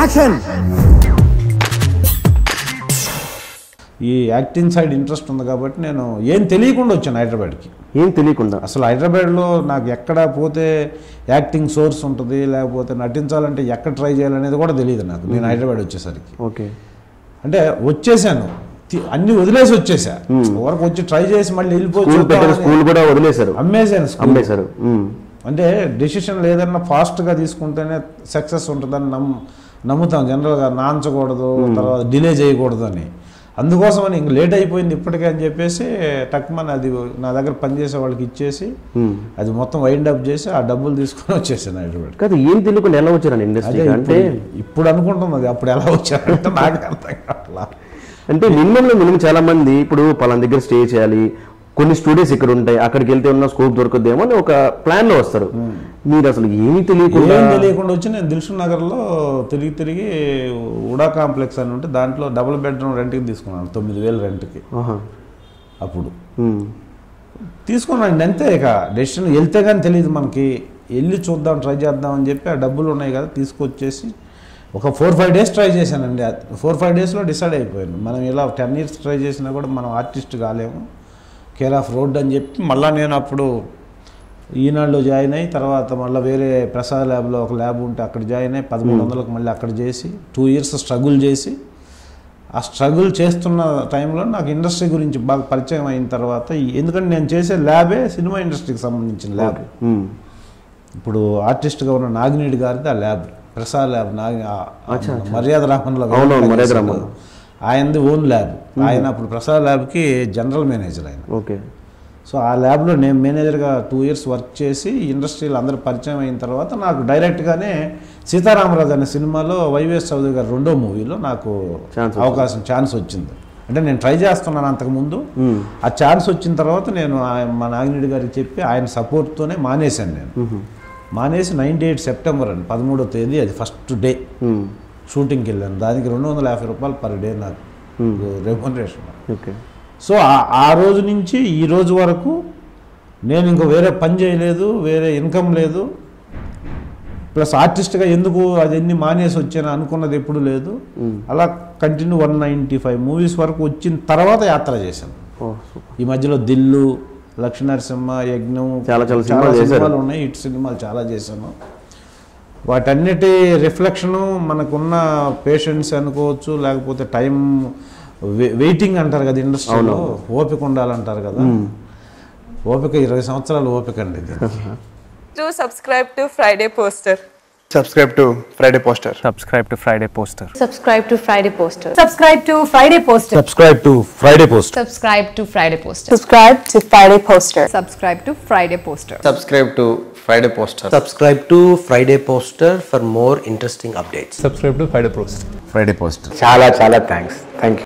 Action. ఈ acting side interest ఉంది కాబట్టి నేను ఏం తెలియకుండా వచ్చాను హైదరాబాద్కి. ఏం తెలియకుండా అసలు హైదరాబాద్లో నాకు ఎక్కడ పోతే యాక్టింగ్ సోర్స్ ఉంటుంది, లేకపోతే నటించాలంటే ఎక్కడ ట్రై చేయాలనేది కూడా తెలియదు నాకు. నేను హైదరాబాద్ వచ్చేసరికి ఓకే అంటే వచ్చేసాను, అన్ని వదిలేసి వచ్చేసా. వరకు వచ్చి ట్రై చేసి మళ్ళీ వెళ్ళిపోవచ్చు. స్కూల్ కూడా వదిలేశారు, అమ్మేశారు. అంటే డెసిషన్ ఏదన్నా ఫాస్ట్గా తీసుకుంటేనే సక్సెస్ ఉంటుందని నమ్ముతాం జనరల్గా. నాంచకూడదు, తర్వాత డిలే చేయకూడదు అని. అందుకోసం అని ఇంక లేట్ అయిపోయింది ఇప్పటికే అని చెప్పేసి టక్మన్ అది నా దగ్గర పనిచేసే వాళ్ళకి ఇచ్చేసి అది మొత్తం వైండ్ అప్ చేసి ఆ డబ్బులు తీసుకొని వచ్చేసాను హైదరాబాద్. కదా ఏం తెలియకుండా ఎలా వచ్చారు ఇండస్ట్రీ అంటే? ఇప్పుడు అనుకుంటున్నది అప్పుడు ఎలా వచ్చారంటే నాకు అర్థం కావట్లా. అంటే మినిమం చాలా మంది ఇప్పుడు పలానా దగ్గర స్టే చేయాలి, కొన్ని స్టూడియోస్ ఇక్కడ ఉంటాయి, అక్కడికి వెళ్తే ఉన్న స్కోప్ దొరకద్దేమో అని ఒక ప్లాన్ లో వస్తారు. మీరు అసలు ఏమీ తెలియకుండా వచ్చి నేను దిల్సుఖ్ నగర్లో తిరిగి ఉడా కాంప్లెక్స్ అని ఉంటే దాంట్లో డబుల్ బెడ్రూమ్ రెంట్కి తీసుకున్నాను, 9,000 రెంట్కి. అప్పుడు తీసుకున్నాను అంతే. ఇక డెసిషన్ వెళ్తే కానీ తెలియదు మనకి, వెళ్ళి చూద్దాం ట్రై చేద్దాం అని చెప్పి ఆ డబ్బులు ఉన్నాయి కదా తీసుకొచ్చేసి ఒక 4-5 డేస్ ట్రై చేశానండి. 4-5 డేస్లో డిసైడ్ అయిపోయాను, మనం ఇలా 10 years ట్రై చేసినా కూడా మనం ఆర్టిస్ట్ కాలేము, కేర్ ఆఫ్ రోడ్ అని చెప్పి మళ్ళీ నేను అప్పుడు ఈనాడులో జాయిన్ అయ్యి తర్వాత మళ్ళీ వేరే ప్రసాద్ ల్యాబ్లో ఒక ల్యాబ్ ఉంటే అక్కడ జాయిన్ అయ్యి 1,300కి మళ్ళీ అక్కడ చేసి 2 years స్ట్రగుల్ చేసి, ఆ స్ట్రగుల్ చేస్తున్న టైంలో నాకు ఇండస్ట్రీ గురించి బాగా పరిచయం అయిన తర్వాత, ఎందుకంటే నేను చేసే ల్యాబే సినిమా ఇండస్ట్రీకి సంబంధించిన ల్యాబ్. ఇప్పుడు ఆర్టిస్ట్గా ఉన్న నాగినేడి గారిది ఆ ల్యాబ్, ప్రసాద్ ల్యాబ్, మర్యాద రామన్లో ఆయనది ఓన్ ల్యాబ్. ఆయన అప్పుడు ప్రసాద్ ల్యాబ్కి జనరల్ మేనేజర్ ఆయన. ఓకే. సో ఆ ల్యాబ్లో నేను మేనేజర్గా 2 years వర్క్ చేసి ఇండస్ట్రీలో అందరూ పరిచయం అయిన తర్వాత నాకు డైరెక్ట్గానే సీతారామరాజు అనే సినిమాలో వైవిఎస్ చౌదరి గారు 2వ మూవీలో నాకు ఛాన్స్ వచ్చింది. అంటే నేను ట్రై చేస్తున్నాను అంతకుముందు. ఆ ఛాన్స్ వచ్చిన తర్వాత నేను మా నాగినేడి గారికి చెప్పి ఆయన సపోర్ట్తోనే మానేశాను. నేను మానేసి 98 సెప్టెంబర్ అండి 13వ తేదీ అది ఫస్ట్ డే షూటింగ్కి వెళ్ళాను. దానికి 250 రూపాయలు పర్ డే నాకు రెమ్యునరేషన్. ఓకే. సో ఆ రోజు నుంచి ఈ రోజు వరకు నేను ఇంకా వేరే పని చేయలేదు, వేరే ఇన్కమ్ లేదు, ప్లస్ ఆర్టిస్ట్గా ఎందుకు అదన్నీ మానేసి వచ్చాను అనుకున్నది ఎప్పుడు లేదు. అలా కంటిన్యూ 195 మూవీస్ వరకు వచ్చిన తర్వాత యాత్ర చేశాను. ఈ మధ్యలో దిల్లు, లక్ష్మీనరసింహ, యజ్ఞం, చాలా సినిమాలు ఉన్నాయి, హిట్ సినిమాలు చాలా చేశాను. వాటన్నిటి రిఫ్లెక్షను మనకున్న పేషెన్స్ అనుకోవచ్చు, లేకపోతే టైం వెయిటింగ్ అంటారు కదా ఇండస్ట్రీలో, ఓపిక ఉండాలంటారు కదా. ఓపిక 20 సంవత్సరాలు ఓపిక అండి ఇది. Subscribe to Friday Poster. Subscribe to Friday Poster. Subscribe to Friday Poster. Subscribe to Friday Poster. Subscribe to Friday Poster. Subscribe to Friday Poster. Subscribe to Friday Poster. Subscribe to Friday Poster. Subscribe to Friday Poster. Subscribe to Friday Poster. Subscribe to Friday Poster for more interesting updates. Subscribe to Friday Poster. Friday Poster. Chala thanks.